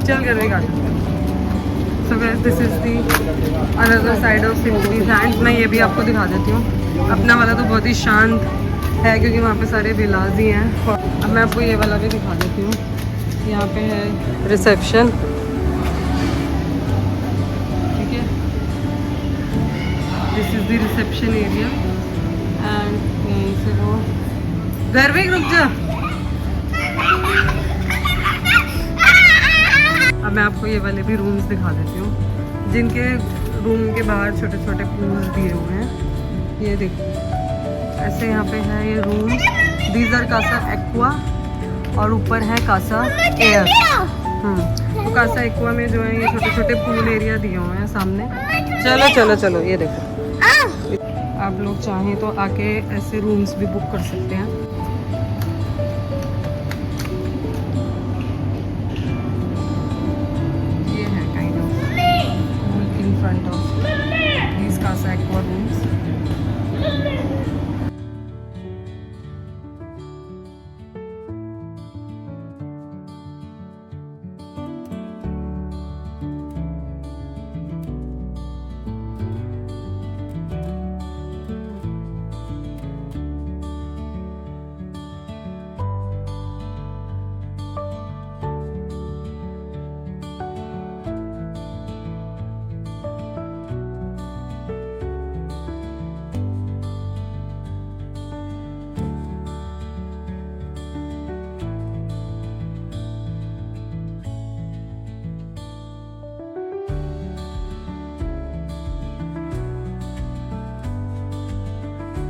चल कर भी garden. So guys this is the another side of simply Sands. मैं ये भी आपको दिखा देती हूँ। अपना वाला तो बहुत ही शांत है क्योंकि वहाँ पे सारे विलाज ही हैं। अब मैं आपको ये वाला भी दिखा देती हूँ। यहाँ पे है रिसेप्शन, ठीक है। This is the reception area and यहीं से वो घर में रुक जा। अब मैं आपको ये वाले भी रूम्स दिखा देती हूँ जिनके रूम के बाहर छोटे छोटे पूल्स दिए हुए हैं। ये देखो ऐसे यहाँ पे है ये room. These are Casa Aqua और ऊपर है कासा एयर। तो कासा एक्वा में जो है ये छोटे छोटे पूल एरिया दिए हुए हैं सामने। चलो चलो चलो ये देखो, आप लोग चाहें तो आके ऐसे रूम्स भी बुक कर सकते हैं। ये है kind of in front of these Casa Aqua rooms.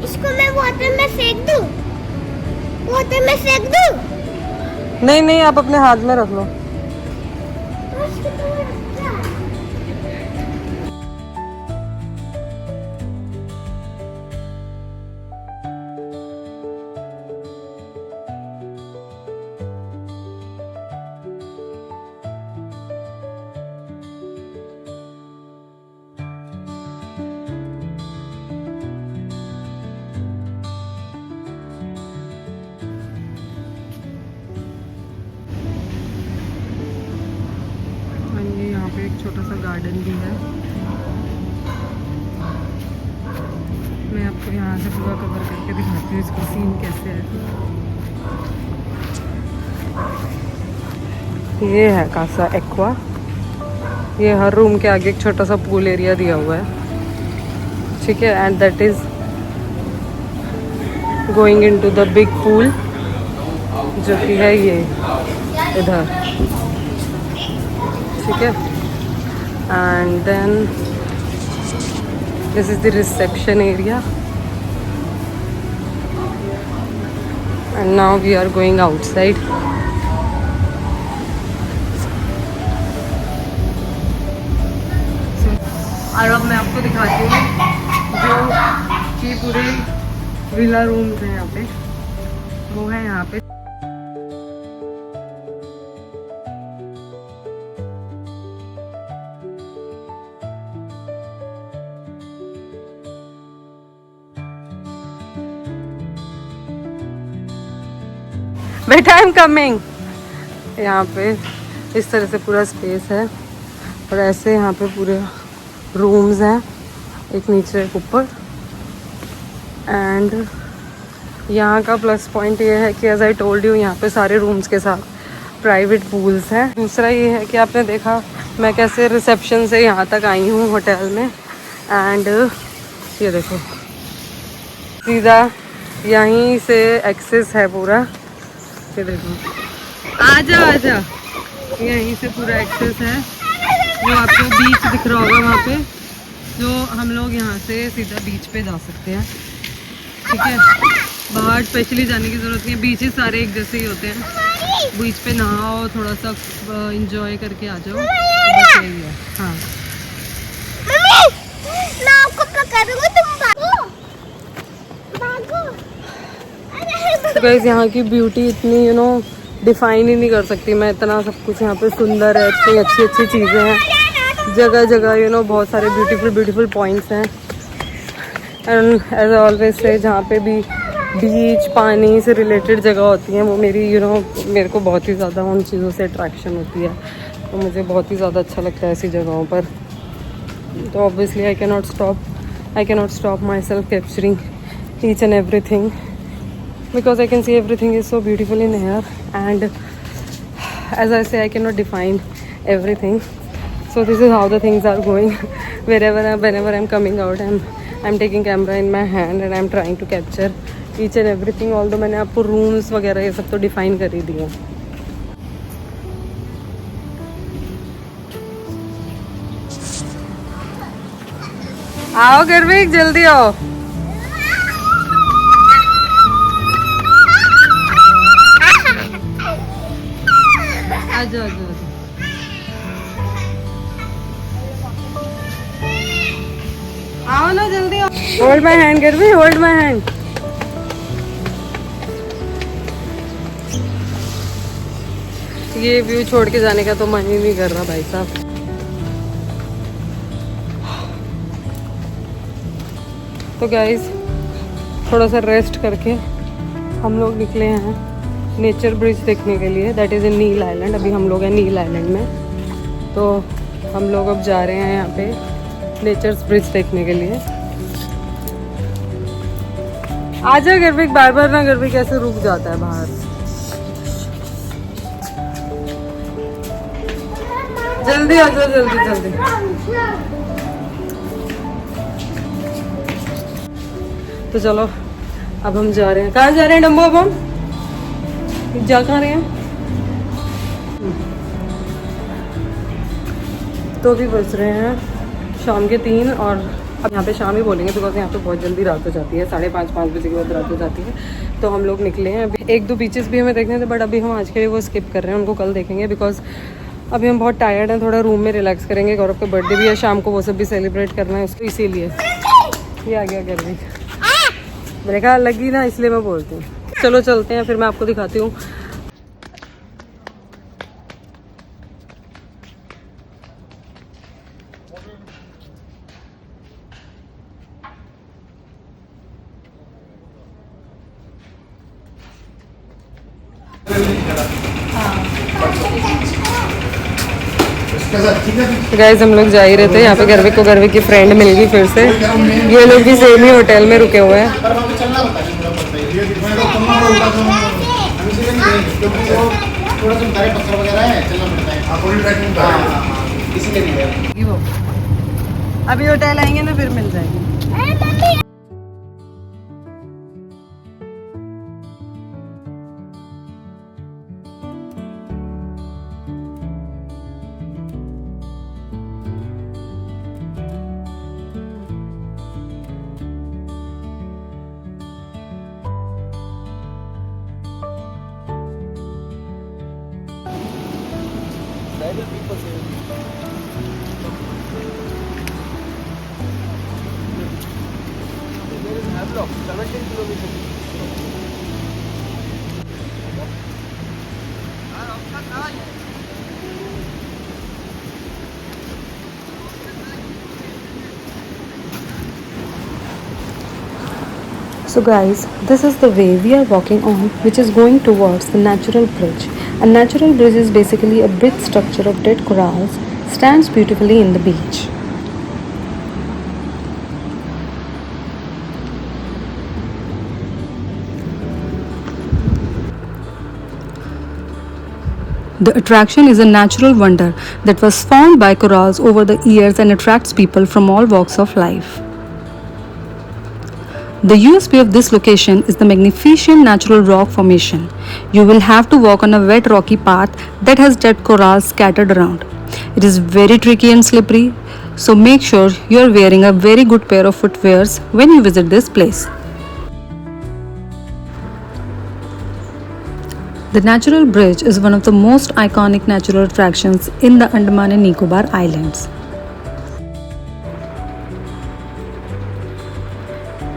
इसको मैं वाटर में फेंक दूं? वाटर में फेंक दूं? नहीं नहीं, आप अपने हाथ में रख लो। यहाँ पे एक छोटा सा गार्डन भी है। मैं आपको यहाँ से पूरा कवर करके दिखाती हूँ इसका सीन कैसे है। ये है कासा एक्वा। ये हर रूम के आगे एक छोटा सा पूल एरिया दिया हुआ है, ठीक है। And that is going into the big pool जो कि है ये इधर, ठीक है। And then this is the reception area and now we are going outside. और अब मैं आपको दिखाती हूँ जो कि पूरे विला रूम्स हैं यहाँ पे, वो है यहाँ पे। बेटा आई एम कमिंग। यहाँ पे इस तरह से पूरा स्पेस है और ऐसे यहाँ पे पूरे रूम्स हैं, एक नीचे एक ऊपर। एंड यहाँ का प्लस पॉइंट ये है कि एज आई टोल्ड यू यहाँ पे सारे रूम्स के साथ प्राइवेट पूल्स हैं। दूसरा ये है कि आपने देखा मैं कैसे रिसेप्शन से यहाँ तक आई हूँ होटल में। एंड ये देखो सीधा यहीं से एक्सेस है पूरा। ये देखो आजा आजा, यहीं से पूरा एक्सेस है। वो आपको बीच दिख रहा होगा वहाँ पे, जो हम लोग यहाँ से सीधा बीच पे जा सकते हैं, ठीक है। बाहर स्पेशली जाने की ज़रूरत नहीं है, बीचेस सारे एक जैसे ही होते हैं। बीच पे नहाओ, थोड़ा सा इंजॉय करके आ जाओ, बस यही है। हाँ मैं आपको पकड़ूंगा, तुम भागो भागो। गाइस यहाँ की ब्यूटी इतनी डिफाइन ही नहीं कर सकती मैं। इतना सब कुछ यहाँ पे सुंदर है, इतनी अच्छी अच्छी चीज़ें हैं जगह जगह, बहुत सारे ब्यूटीफुल पॉइंट्स हैं। एंड एज ऑलवेज से जहाँ पे भी बीच पानी से रिलेटेड जगह होती हैं वो मेरी मेरे को बहुत ही ज़्यादा उन चीज़ों से अट्रैक्शन होती है। तो मुझे बहुत ही ज़्यादा अच्छा लगता है ऐसी जगहों पर। तो obviously I cannot stop myself capturing each and every thing, because I can see everything is so beautiful in here, and as I say I cannot define everything. So this is how the things are going. Whenever I'm coming out, I'm taking camera in my hand and I'm trying to capture each and everything. Although मैंने आपको rooms वगैरह ये सब तो define कर ही दिया। आओ गर्विक, जल्दी आओ। आजो आजो। आओ ना जल्दी आओ। Hold my hand Garvi, hold my hand. ये व्यू छोड़ के जाने का तो मन ही नहीं कर रहा भाई साहब। तो गाइस थोड़ा सा रेस्ट करके हम लोग निकले हैं नेचर ब्रिज देखने के लिए। That is in Neil Island. अभी हम लोग हैं नील आइलैंड में। तो हम लोग अब जा रहे हैं यहाँ पे नेचर्स ब्रिज देखने के लिए। आजा गर्विक, बार बार ना गर्विक कैसे रुक जाता है बाहर। जल्दी आ जाओ, जल्दी जल्दी। तो चलो अब हम जा रहे हैं। कहाँ जा रहे हैं डम्बो? अब हम जा कहाँ रहे हैं? तो भी बज रहे हैं शाम के 3, और अब यहाँ पे शाम ही बोलेंगे बिकॉज यहाँ पे बहुत जल्दी रात हो जाती है। 5:30 बजे के बाद रात हो जाती है। तो हम लोग निकले हैं। अभी 1-2 बीचेस भी हमें देखने थे, बट अभी हम आज के लिए वो स्किप कर रहे हैं, उनको कल देखेंगे। बिकॉज अभी हम बहुत टायर्ड हैं, थोड़ा रूम में रिलैक्स करेंगे। गौरव का बर्थडे भी है शाम को, वो सब भी सेलिब्रेट करना है उसको, इसीलिए ये आ गया गर्मी। मैंने कहा लगी ना, इसलिए मैं बोलती हूँ। चलो चलते हैं, फिर मैं आपको दिखाती हूँ। गाइस हम लोग जा ही रहे थे, यहाँ पे गर्विक की फ्रेंड मिल गई फिर से। ये लोग भी सेम ही होटल में रुके हुए हैं। अभी होटल आएंगे ना फिर मिल जाएंगे। So guys, this is the way we are walking on, which is going towards the natural bridge. A natural bridge is basically a bridge structure of dead corals, stands beautifully in the beach. The attraction is a natural wonder that was formed by corals over the years and attracts people from all walks of life. The USP of this location is the magnificent natural rock formation. You will have to walk on a wet rocky path that has dead corals scattered around. It is very tricky and slippery, so make sure you are wearing a very good pair of footwears when you visit this place. The Natural Bridge is one of the most iconic natural attractions in the Andaman and Nicobar Islands.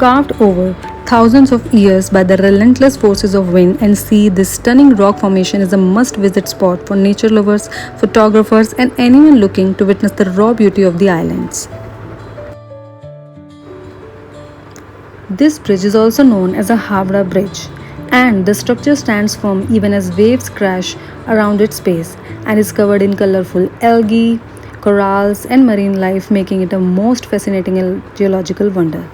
Carved over thousands of years by the relentless forces of wind and sea, this stunning rock formation is a must-visit spot for nature lovers, photographers, and anyone looking to witness the raw beauty of the islands. This bridge is also known as a Havra Bridge, and the structure stands firm even as waves crash around its base. and is covered in colorful algae, corals, and marine life, making it a most fascinating geological wonder.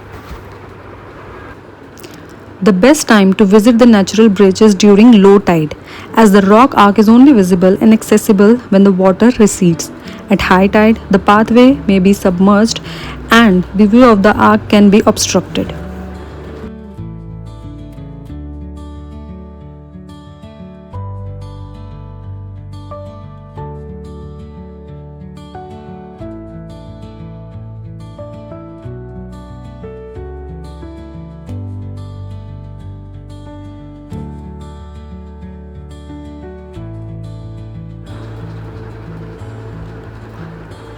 The best time to visit the natural bridge is during low tide, as the rock arc is only visible and accessible when the water recedes. At high tide, the pathway may be submerged and the view of the arc can be obstructed.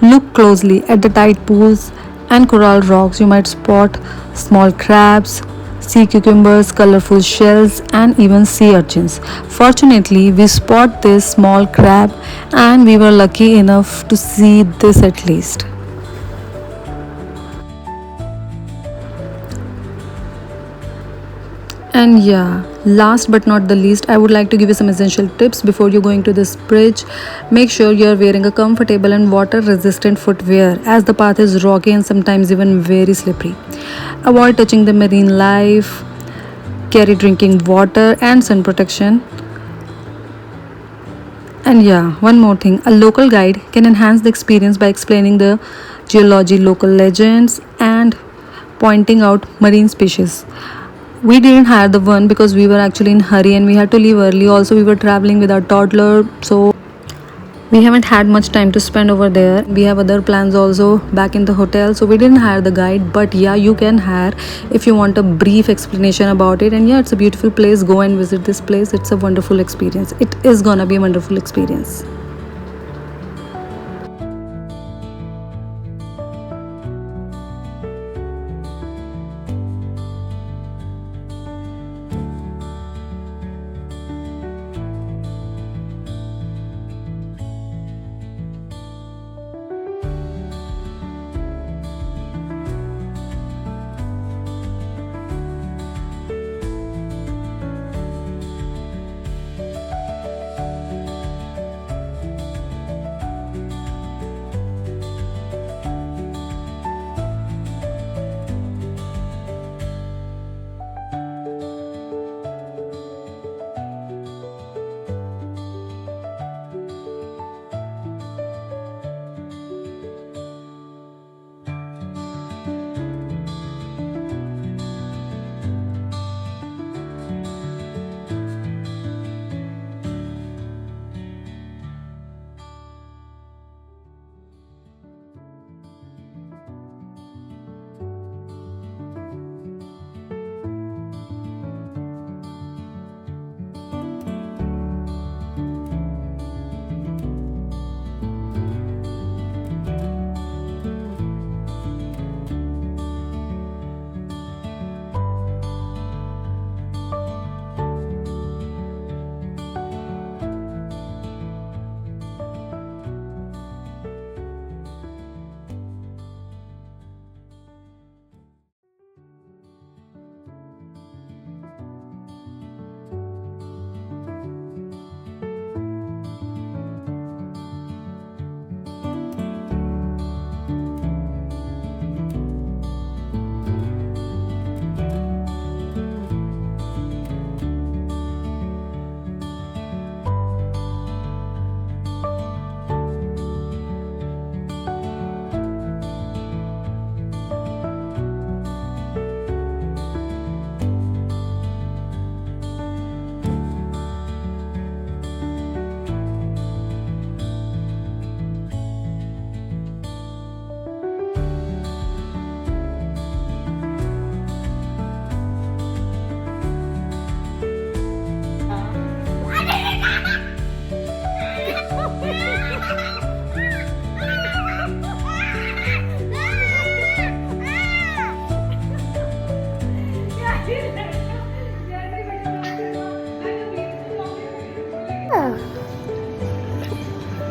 Look closely at the tide pools and coral rocks. You might spot small crabs, sea cucumbers, colorful shells, and even sea urchins. Fortunately, we spot this small crab and we were lucky enough to see this at least. And yeah, last but not the least, I would like to give you some essential tips before you're going to this bridge. Make sure you're wearing a comfortable and water resistant footwear as the path is rocky and sometimes even very slippery. Avoid touching the marine life, carry drinking water and sun protection. And yeah, one more thing, a local guide can enhance the experience by explaining the geology, local legends, and pointing out marine species. We didn't hire the one because we were actually in hurry and we had to leave early. Also, we were traveling with our toddler, so we haven't had much time to spend over there. We have other plans also back in the hotel, so we didn't hire the guide. But yeah, you can hire if you want a brief explanation about it. And yeah, it's a beautiful place. Go and visit this place. It's a wonderful experience. It is gonna be a wonderful experience.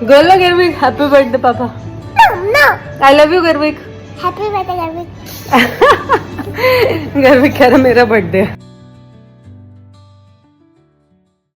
Girl, Gerwig, happy birthday, Papa. No. I love you, Gerwig. Happy birthday, Garvik. Gerwig कह रहा मेरा birthday है.